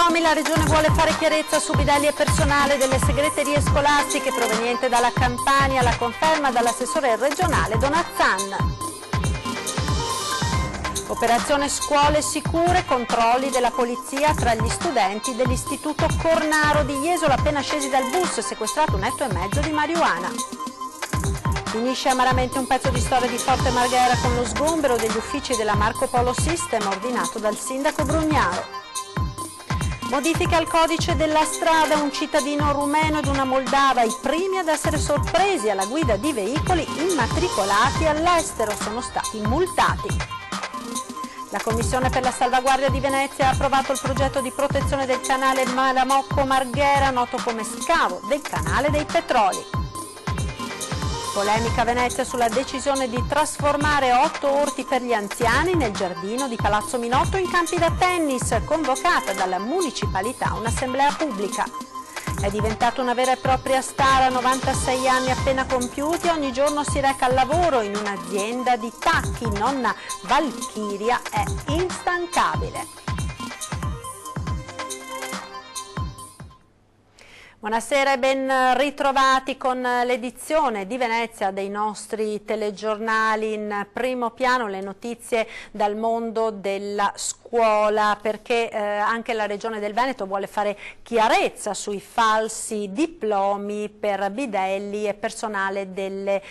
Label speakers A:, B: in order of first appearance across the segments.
A: diplomi la Regione vuole fare chiarezza su bidelli e personale delle segreterie scolastiche proveniente dalla Campania, la conferma dall'assessore regionale Donazzan. Operazione Scuole Sicure, controlli della polizia tra gli studenti dell'Istituto Cornaro di Jesolo appena scesi dal bus, sequestrato 1,5 etto di marijuana. Finisce amaramente un pezzo di storia di Forte Marghera con lo sgombero degli uffici della Marco Polo System ordinato dal sindaco Brugnaro. Modifica al codice della strada, un cittadino rumeno ed una moldava, i primi ad essere sorpresi alla guida di veicoli immatricolati all'estero, sono stati multati. La Commissione per la salvaguardia di Venezia ha approvato il progetto di protezione del canale Malamocco-Marghera, noto come scavo del canale dei petroli. Polemica a Venezia sulla decisione di trasformare 8 orti per gli anziani nel giardino di Palazzo Minotto in campi da tennis, convocata dalla municipalità un'assemblea pubblica. È diventata una vera e propria star a 96 anni appena compiuti, ogni giorno si reca al lavoro in un'azienda di tacchi, nonna Valchiria è instancabile. Buonasera e ben ritrovati con l'edizione di Venezia dei nostri telegiornali. In primo piano le notizie dal mondo della scuola, perché anche la Regione del Veneto vuole fare chiarezza sui falsi diplomi per bidelli e personale delle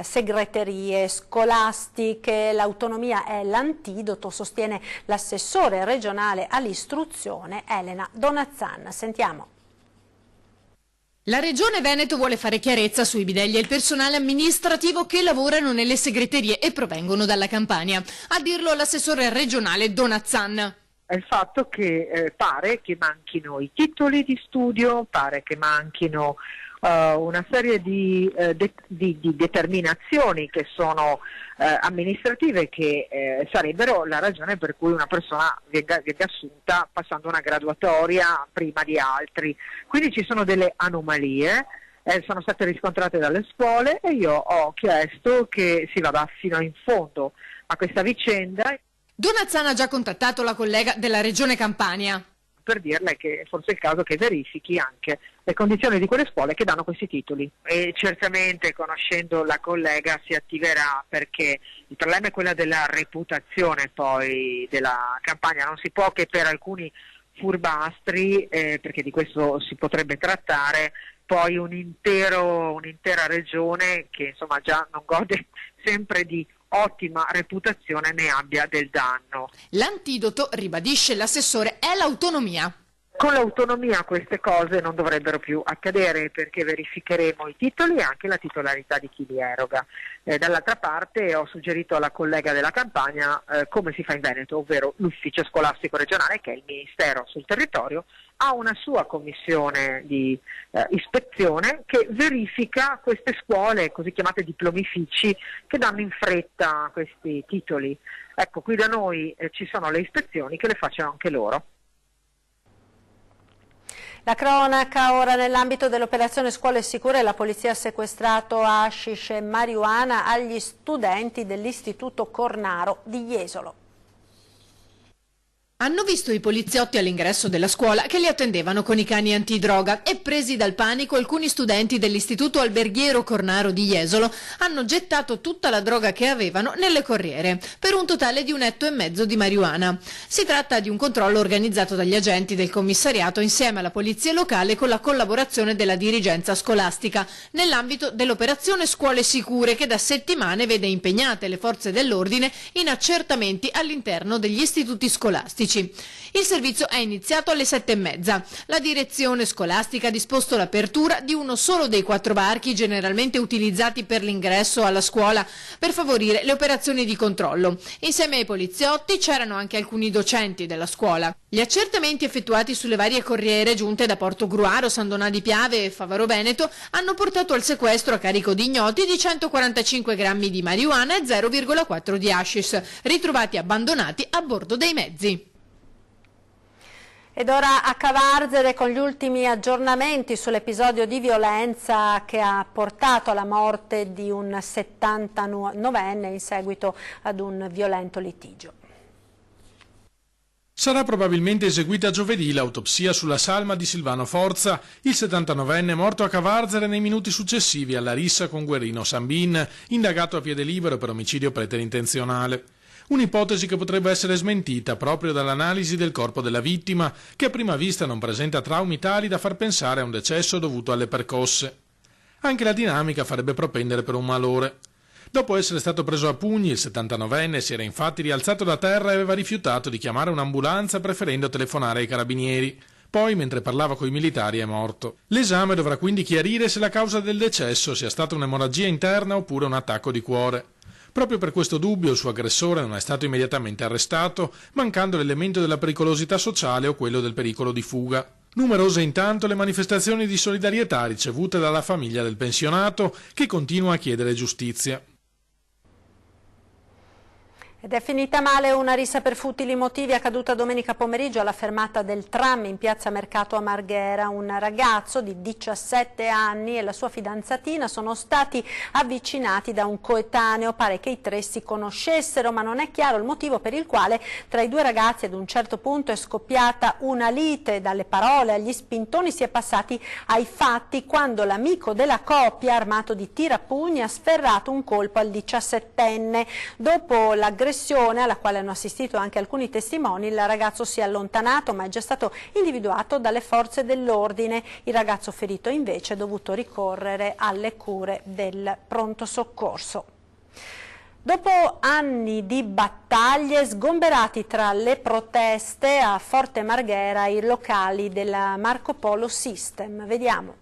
A: segreterie scolastiche. L'autonomia è l'antidoto, sostiene l'assessore regionale all'istruzione Elena Donazzan. Sentiamo.
B: La Regione Veneto vuole fare chiarezza sui bidelli e il personale amministrativo che lavorano nelle segreterie e provengono dalla Campania. A dirlo l'assessore regionale Donazzan.
C: È il fatto che pare che manchino i titoli di studio, pare che manchino una serie di determinazioni che sono amministrative, che sarebbero la ragione per cui una persona venga assunta passando una graduatoria prima di altri. Quindi ci sono delle anomalie, sono state riscontrate dalle scuole e io ho chiesto che si vada fino in fondo a questa vicenda.
B: Donazzan ha già contattato la collega della Regione Campania
C: per dirle che forse è il caso che verifichi anche le condizioni di quelle scuole che danno questi titoli. E certamente, conoscendo la collega, si attiverà, perché il problema è quello della reputazione poi della Campania. Non si può che per alcuni furbastri, perché di questo si potrebbe trattare, poi un'intera regione che insomma già non gode sempre di ottima reputazione ne abbia del danno.
B: L'antidoto, ribadisce l'assessore, è l'autonomia.
C: Con l'autonomia queste cose non dovrebbero più accadere, perché verificheremo i titoli e anche la titolarità di chi li eroga. Dall'altra parte ho suggerito alla collega della Campania come si fa in Veneto, ovvero l'ufficio scolastico regionale, che è il ministero sul territorio, ha una sua commissione di ispezione che verifica queste scuole, così chiamate diplomifici, che danno in fretta questi titoli. Ecco, qui da noi ci sono le ispezioni che le facciano anche loro.
A: La cronaca ora nell'ambito dell'operazione Scuole Sicure, la polizia ha sequestrato hashish e marijuana agli studenti dell'Istituto Cornaro di Jesolo.
B: Hanno visto i poliziotti all'ingresso della scuola che li attendevano con i cani antidroga e, presi dal panico, alcuni studenti dell'Istituto Alberghiero Cornaro di Jesolo hanno gettato tutta la droga che avevano nelle corriere, per un totale di 1,5 etto di marijuana. Si tratta di un controllo organizzato dagli agenti del commissariato insieme alla polizia locale con la collaborazione della dirigenza scolastica, nell'ambito dell'operazione Scuole Sicure, che da settimane vede impegnate le forze dell'ordine in accertamenti all'interno degli istituti scolastici. Il servizio è iniziato alle 7:30. La direzione scolastica ha disposto l'apertura di uno solo dei 4 varchi generalmente utilizzati per l'ingresso alla scuola per favorire le operazioni di controllo. Insieme ai poliziotti c'erano anche alcuni docenti della scuola. Gli accertamenti effettuati sulle varie corriere giunte da Portogruaro, San Donà di Piave e Favaro Veneto hanno portato al sequestro a carico di ignoti di 145 grammi di marijuana e 0,4 di hashish, ritrovati abbandonati a bordo dei mezzi.
A: Ed ora a Cavarzere con gli ultimi aggiornamenti sull'episodio di violenza che ha portato alla morte di un 79enne in seguito ad un violento litigio.
D: Sarà probabilmente eseguita giovedì l'autopsia sulla salma di Silvano Forza, il 79enne morto a Cavarzere nei minuti successivi alla rissa con Guerrino Sambin, indagato a piede libero per omicidio preterintenzionale. Un'ipotesi che potrebbe essere smentita proprio dall'analisi del corpo della vittima, che a prima vista non presenta traumi tali da far pensare a un decesso dovuto alle percosse. Anche la dinamica farebbe propendere per un malore. Dopo essere stato preso a pugni, il 79enne si era infatti rialzato da terra e aveva rifiutato di chiamare un'ambulanza preferendo telefonare ai carabinieri. Poi, mentre parlava coi militari, è morto. L'esame dovrà quindi chiarire se la causa del decesso sia stata un'emorragia interna oppure un attacco di cuore. Proprio per questo dubbio il suo aggressore non è stato immediatamente arrestato, mancando l'elemento della pericolosità sociale o quello del pericolo di fuga. Numerose intanto le manifestazioni di solidarietà ricevute dalla famiglia del pensionato, che continua a chiedere giustizia.
A: Ed è finita male una rissa per futili motivi accaduta domenica pomeriggio alla fermata del tram in piazza Mercato a Marghera. Un ragazzo di 17 anni e la sua fidanzatina sono stati avvicinati da un coetaneo. Pare che i tre si conoscessero, ma non è chiaro il motivo per il quale tra i due ragazzi ad un certo punto è scoppiata una lite. Dalle parole agli spintoni si è passati ai fatti quando l'amico della coppia, armato di tirapugni, ha sferrato un colpo al 17enne. Dopo l'aggressione, alla quale hanno assistito anche alcuni testimoni, il ragazzo si è allontanato ma è già stato individuato dalle forze dell'ordine. Il ragazzo ferito invece è dovuto ricorrere alle cure del pronto soccorso. Dopo anni di battaglie, sgomberati tra le proteste a Forte Marghera i locali della Marco Polo System. Vediamo.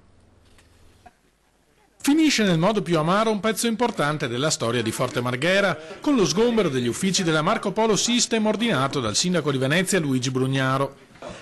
D: Finisce nel modo più amaro un pezzo importante della storia di Forte Marghera, con lo sgombero degli uffici della Marco Polo System ordinato dal sindaco di Venezia Luigi Brugnaro.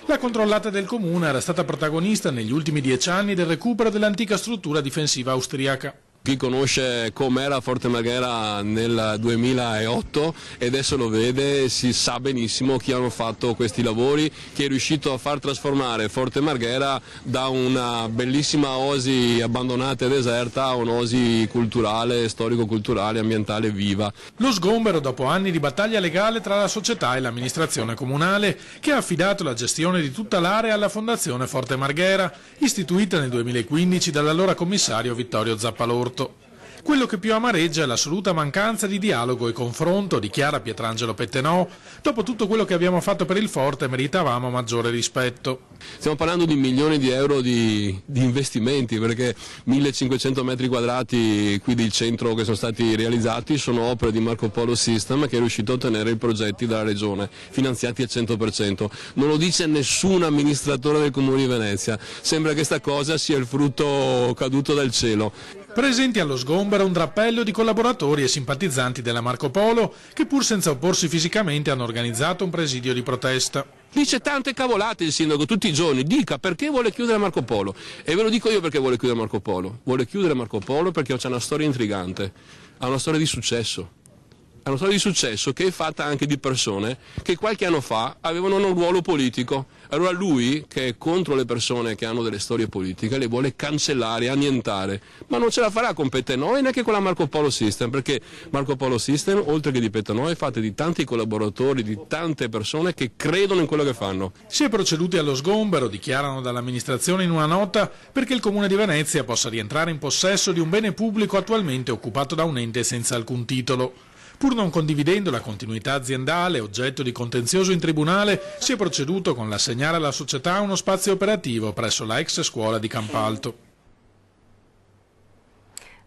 D: La controllata del comune era stata protagonista negli ultimi 10 anni del recupero dell'antica struttura difensiva austriaca.
E: Chi conosce com'era Forte Marghera nel 2008 e adesso lo vede, si sa benissimo chi hanno fatto questi lavori, che è riuscito a far trasformare Forte Marghera da una bellissima oasi abbandonata e deserta a un'oasi culturale, storico-culturale, ambientale viva.
D: Lo sgombero dopo anni di battaglia legale tra la società e l'amministrazione comunale, che ha affidato la gestione di tutta l'area alla Fondazione Forte Marghera, istituita nel 2015 dall'allora commissario Vittorio Zappalorto. Quello che più amareggia è l'assoluta mancanza di dialogo e confronto, dichiara Pietrangelo Pettenò. Dopo tutto quello che abbiamo fatto per il Forte meritavamo maggiore rispetto.
E: Stiamo parlando di milioni di euro di investimenti, perché 1500 metri quadrati qui del centro che sono stati realizzati sono opere di Marco Polo System, che è riuscito a ottenere i progetti dalla regione, finanziati al 100%. Non lo dice nessun amministratore del Comune di Venezia, sembra che questa cosa sia il frutto caduto dal cielo.
D: Presenti allo sgombero un drappello di collaboratori e simpatizzanti della Marco Polo che, pur senza opporsi fisicamente, hanno organizzato un presidio di protesta.
E: Dice tante cavolate il sindaco tutti i giorni, dica perché vuole chiudere Marco Polo. E ve lo dico io perché vuole chiudere Marco Polo. Vuole chiudere Marco Polo perché c'è una storia intrigante, ha una storia di successo. È una storia di successo che è fatta anche di persone che qualche anno fa avevano un ruolo politico. Allora lui, che è contro le persone che hanno delle storie politiche, le vuole cancellare, annientare. Ma non ce la farà con Pettenò e neanche con la Marco Polo System, perché Marco Polo System, oltre che di Pettenò, è fatta di tanti collaboratori, di tante persone che credono in quello che fanno.
D: Si è proceduti allo sgombero, dichiarano dall'amministrazione in una nota, perché il Comune di Venezia possa rientrare in possesso di un bene pubblico attualmente occupato da un ente senza alcun titolo. Pur non condividendo la continuità aziendale, oggetto di contenzioso in tribunale, si è proceduto con l'assegnare alla società uno spazio operativo presso la ex scuola di Campalto.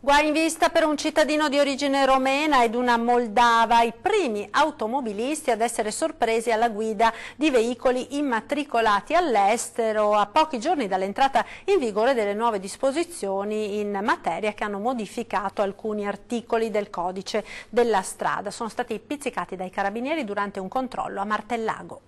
A: Guai in vista per un cittadino di origine romena ed una moldava, i primi automobilisti ad essere sorpresi alla guida di veicoli immatricolati all'estero a pochi giorni dall'entrata in vigore delle nuove disposizioni in materia che hanno modificato alcuni articoli del codice della strada. Sono stati pizzicati dai carabinieri durante un controllo a Martellago.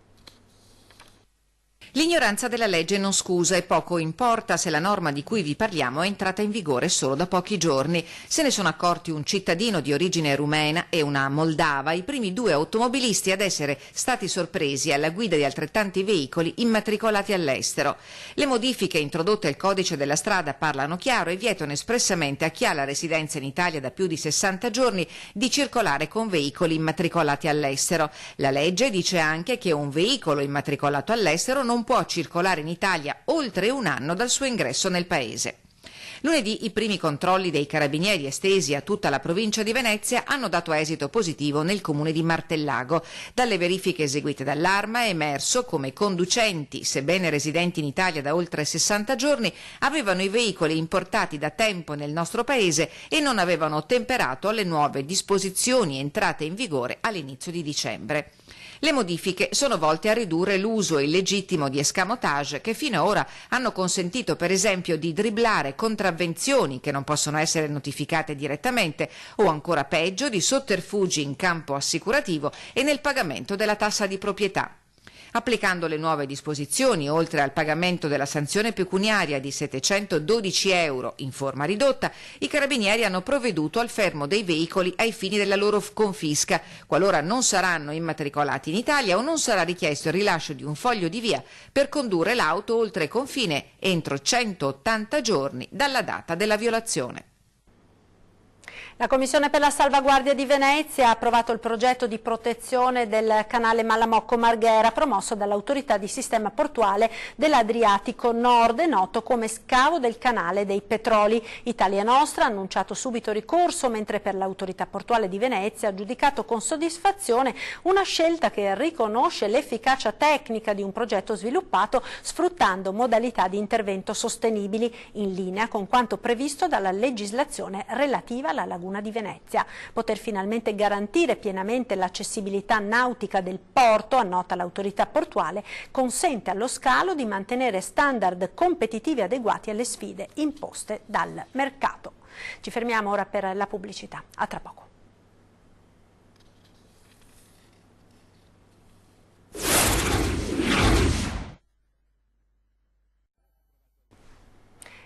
F: L'ignoranza della legge non scusa e poco importa se la norma di cui vi parliamo è entrata in vigore solo da pochi giorni. Se ne sono accorti un cittadino di origine rumena e una moldava, i primi due automobilisti ad essere stati sorpresi alla guida di altrettanti veicoli immatricolati all'estero. Le modifiche introdotte al codice della strada parlano chiaro e vietano espressamente a chi ha la residenza in Italia da più di 60 giorni di circolare con veicoli immatricolati all'estero. La legge dice anche che un veicolo immatricolato all'estero non può circolare in Italia oltre un anno dal suo ingresso nel paese. Lunedì i primi controlli dei carabinieri estesi a tutta la provincia di Venezia hanno dato esito positivo nel comune di Martellago. Dalle verifiche eseguite dall'Arma è emerso come conducenti, sebbene residenti in Italia da oltre 60 giorni, avevano i veicoli importati da tempo nel nostro paese e non avevano ottemperato alle nuove disposizioni entrate in vigore all'inizio di dicembre. Le modifiche sono volte a ridurre l'uso illegittimo di escamotage che fino ad ora hanno consentito per esempio di dribblare contravvenzioni che non possono essere notificate direttamente o ancora peggio di sotterfugi in campo assicurativo e nel pagamento della tassa di proprietà. Applicando le nuove disposizioni, oltre al pagamento della sanzione pecuniaria di 712 euro in forma ridotta, i carabinieri hanno provveduto al fermo dei veicoli ai fini della loro confisca, qualora non saranno immatricolati in Italia o non sarà richiesto il rilascio di un foglio di via per condurre l'auto oltre confine entro 180 giorni dalla data della violazione.
A: La Commissione per la salvaguardia di Venezia ha approvato il progetto di protezione del canale Malamocco-Marghera promosso dall'autorità di sistema portuale dell'Adriatico Nord, noto come scavo del canale dei Petroli. Italia Nostra ha annunciato subito ricorso, mentre per l'autorità portuale di Venezia ha giudicato con soddisfazione una scelta che riconosce l'efficacia tecnica di un progetto sviluppato sfruttando modalità di intervento sostenibili, in linea con quanto previsto dalla legislazione relativa alla laguna di Venezia. Poter finalmente garantire pienamente l'accessibilità nautica del porto, annota l'autorità portuale, consente allo scalo di mantenere standard competitivi adeguati alle sfide imposte dal mercato. Ci fermiamo ora per la pubblicità. A tra poco.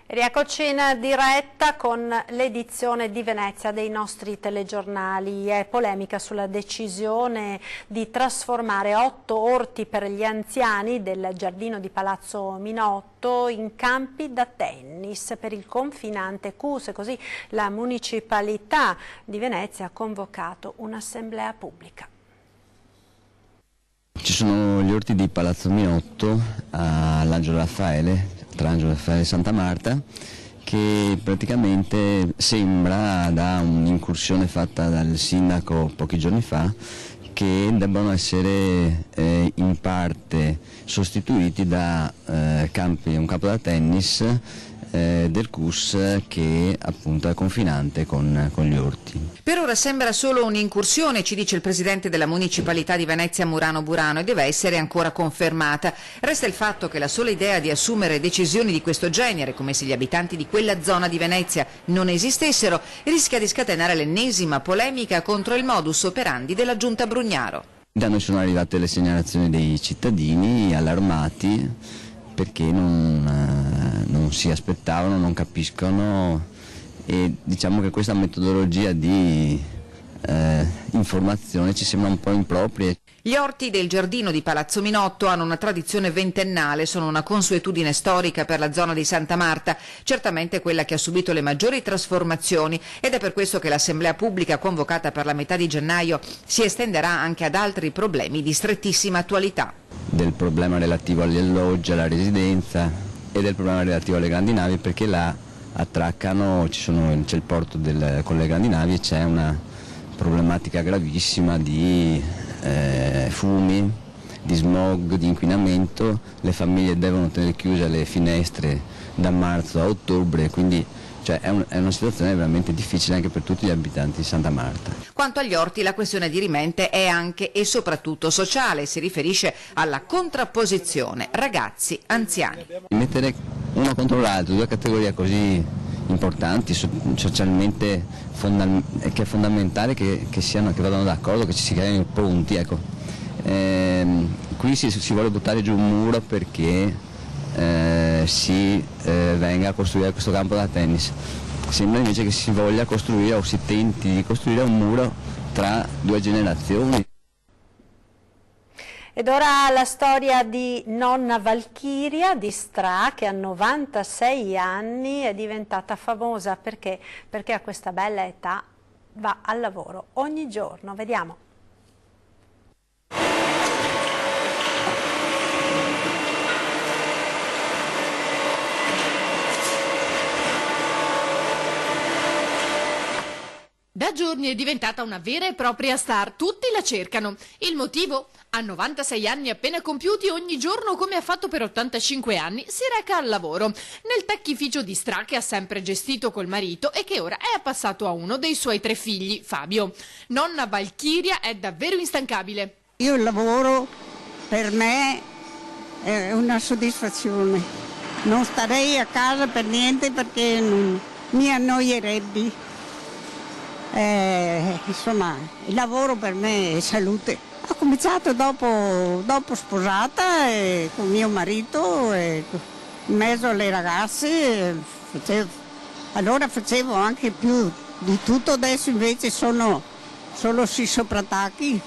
A: Rieccoci in diretta con l'edizione di Venezia dei nostri telegiornali. È polemica sulla decisione di trasformare 8 orti per gli anziani del giardino di Palazzo Minotto in campi da tennis per il confinante CUS. Così la municipalità di Venezia ha convocato un'assemblea pubblica.
G: Ci sono gli orti di Palazzo Minotto all'Angelo Raffaele, tra Angelo Raffaele e Santa Marta, che praticamente sembra, da un'incursione fatta dal sindaco pochi giorni fa, che debbano essere in parte sostituiti da un campo da tennis del CUS che appunto è confinante con gli orti.
F: Per ora sembra solo un'incursione, ci dice il presidente della municipalità di Venezia Murano Burano, e deve essere ancora confermata. Resta il fatto che la sola idea di assumere decisioni di questo genere, come se gli abitanti di quella zona di Venezia non esistessero, rischia di scatenare l'ennesima polemica contro il modus operandi della giunta Brugnaro.
G: Da noi sono arrivate le segnalazioni dei cittadini allarmati perché non si aspettavano, non capiscono, e diciamo che questa metodologia di informazione ci sembra un po' impropria.
F: Gli orti del giardino di Palazzo Minotto hanno una tradizione ventennale, sono una consuetudine storica per la zona di Santa Marta, certamente quella che ha subito le maggiori trasformazioni, ed è per questo che l'assemblea pubblica convocata per la metà di gennaio si estenderà anche ad altri problemi di strettissima attualità.
G: Del problema relativo agli alloggi, alla residenza e del problema relativo alle grandi navi, perché là attraccano, c'è il porto con le grandi navi e c'è una problematica gravissima di fumi, di smog, di inquinamento. Le famiglie devono tenere chiuse le finestre da marzo a ottobre, quindi è una situazione veramente difficile anche per tutti gli abitanti di Santa Marta.
F: Quanto agli orti, la questione dirimente è anche e soprattutto sociale, si riferisce alla contrapposizione ragazzi-anziani.
G: Mettere uno contro l'altro, due categorie così importanti socialmente, che è fondamentale che vadano d'accordo, che ci si creino ponti, ecco. Qui si vuole buttare giù un muro perché si venga a costruire questo campo da tennis. Sembra invece che si voglia costruire o si tenti di costruire un muro tra 2 generazioni.
A: Ed ora la storia di nonna Valchiria di Stra, che a 96 anni è diventata famosa perché a questa bella età va al lavoro ogni giorno. Vediamo.
B: Da giorni è diventata una vera e propria star, tutti la cercano. Il motivo? A 96 anni appena compiuti, ogni giorno, come ha fatto per 85 anni, si reca al lavoro, nel tecchificio di Stra che ha sempre gestito col marito e che ora è passato a uno dei suoi 3 figli, Fabio. Nonna Valchiria è davvero instancabile.
H: Io il lavoro per me è una soddisfazione. Non starei a casa per niente perché mi annoierebbe. Insomma, il lavoro per me è salute. Ho cominciato dopo sposata con mio marito, in mezzo alle ragazze, allora facevo anche più di tutto, adesso invece sono solo sui sopratacchi.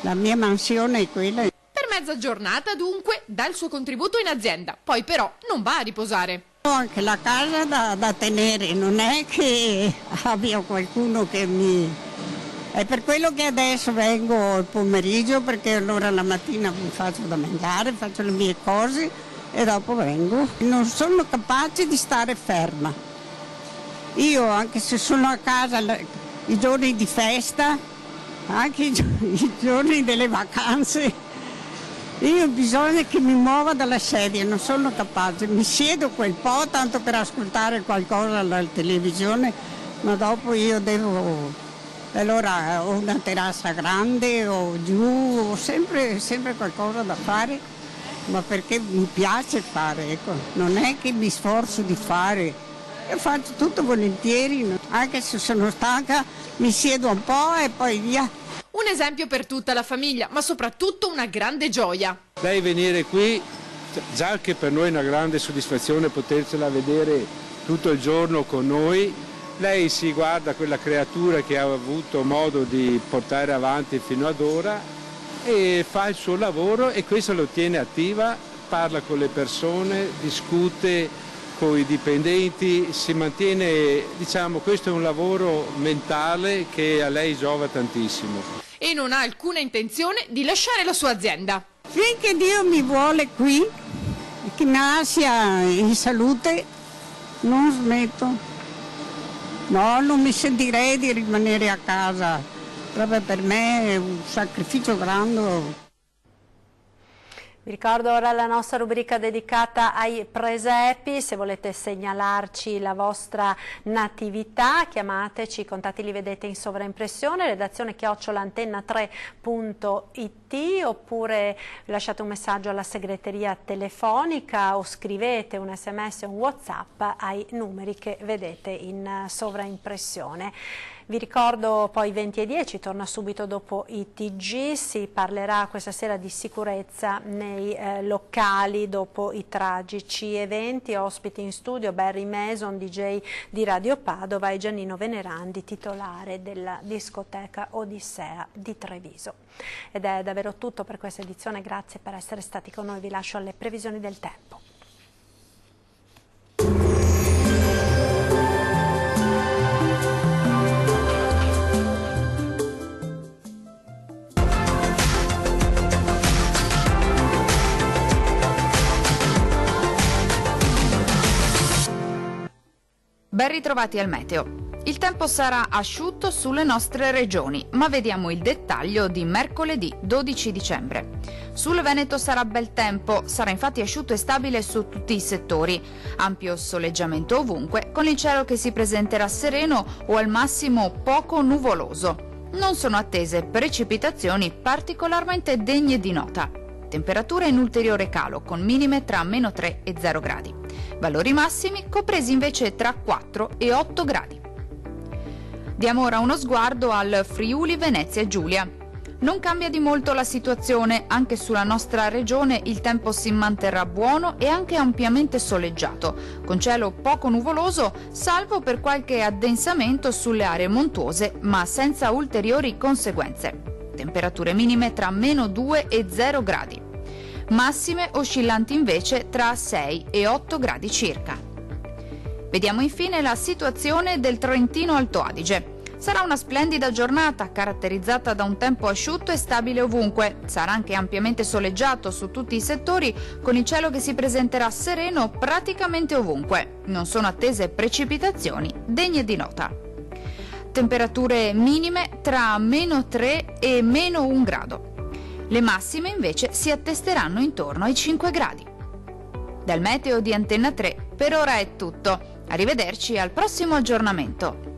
H: La mia mansione è quella.
B: Per mezza giornata dunque dà il suo contributo in azienda, poi però non va a riposare.
H: Ho anche la casa da tenere, non è che abbia qualcuno che mi... È per quello che adesso vengo il pomeriggio, perché allora la mattina mi faccio da mangiare, faccio le mie cose e dopo vengo. Non sono capace di stare ferma. Io, anche se sono a casa i giorni di festa, anche i giorni delle vacanze, io ho bisogno che mi muova dalla sedia, non sono capace, mi siedo quel po' tanto per ascoltare qualcosa alla televisione, ma dopo io devo, allora ho una terrazza grande o giù, ho sempre qualcosa da fare, ma perché mi piace fare, ecco, non è che mi sforzo di fare, io faccio tutto volentieri, anche se sono stanca mi siedo un po' e poi via.
B: Un esempio per tutta la famiglia, ma soprattutto una grande gioia.
I: Lei venire qui, già che per noi è una grande soddisfazione potercela vedere tutto il giorno con noi, lei si guarda quella creatura che ha avuto modo di portare avanti fino ad ora e fa il suo lavoro e questo lo tiene attiva, parla con le persone, discute con i dipendenti, si mantiene, diciamo, questo è un lavoro mentale che a lei giova tantissimo.
B: E non ha alcuna intenzione di lasciare la sua azienda.
H: Finché Dio mi vuole qui, che nascia in salute, non smetto. No, non mi sentirei di rimanere a casa, proprio per me è un sacrificio grande.
A: Vi ricordo ora la nostra rubrica dedicata ai presepi, se volete segnalarci la vostra natività chiamateci, i contatti li vedete in sovraimpressione, redazione @antena3.it oppure lasciate un messaggio alla segreteria telefonica o scrivete un sms o un WhatsApp ai numeri che vedete in sovraimpressione. Vi ricordo poi 20:10, torna subito dopo i TG, si parlerà questa sera di sicurezza nei locali dopo i tragici eventi, ospiti in studio Barry Mason, DJ di Radio Padova e Giannino Venerandi, titolare della discoteca Odissea di Treviso. Ed è davvero tutto per questa edizione, grazie per essere stati con noi, vi lascio alle previsioni del tempo.
J: Ben ritrovati al meteo. Il tempo sarà asciutto sulle nostre regioni, ma vediamo il dettaglio di mercoledì 12 dicembre. Sul Veneto sarà bel tempo, sarà infatti asciutto e stabile su tutti i settori. Ampio soleggiamento ovunque, con il cielo che si presenterà sereno o al massimo poco nuvoloso. Non sono attese precipitazioni particolarmente degne di nota. Temperature in ulteriore calo, con minime tra -3 e 0 gradi. Valori massimi compresi invece tra 4 e 8 gradi. Diamo ora uno sguardo al Friuli Venezia Giulia. Non cambia di molto la situazione, anche sulla nostra regione il tempo si manterrà buono e anche ampiamente soleggiato, con cielo poco nuvoloso, salvo per qualche addensamento sulle aree montuose, ma senza ulteriori conseguenze. Temperature minime tra -2 e 0 gradi. Massime oscillanti invece tra 6 e 8 gradi circa. Vediamo infine la situazione del Trentino Alto Adige. Sarà una splendida giornata, caratterizzata da un tempo asciutto e stabile ovunque. Sarà anche ampiamente soleggiato su tutti i settori, con il cielo che si presenterà sereno praticamente ovunque. Non sono attese precipitazioni degne di nota. Temperature minime tra -3 e -1 grado. Le massime invece si attesteranno intorno ai 5 gradi. Dal meteo di Antenna 3 per ora è tutto. Arrivederci al prossimo aggiornamento.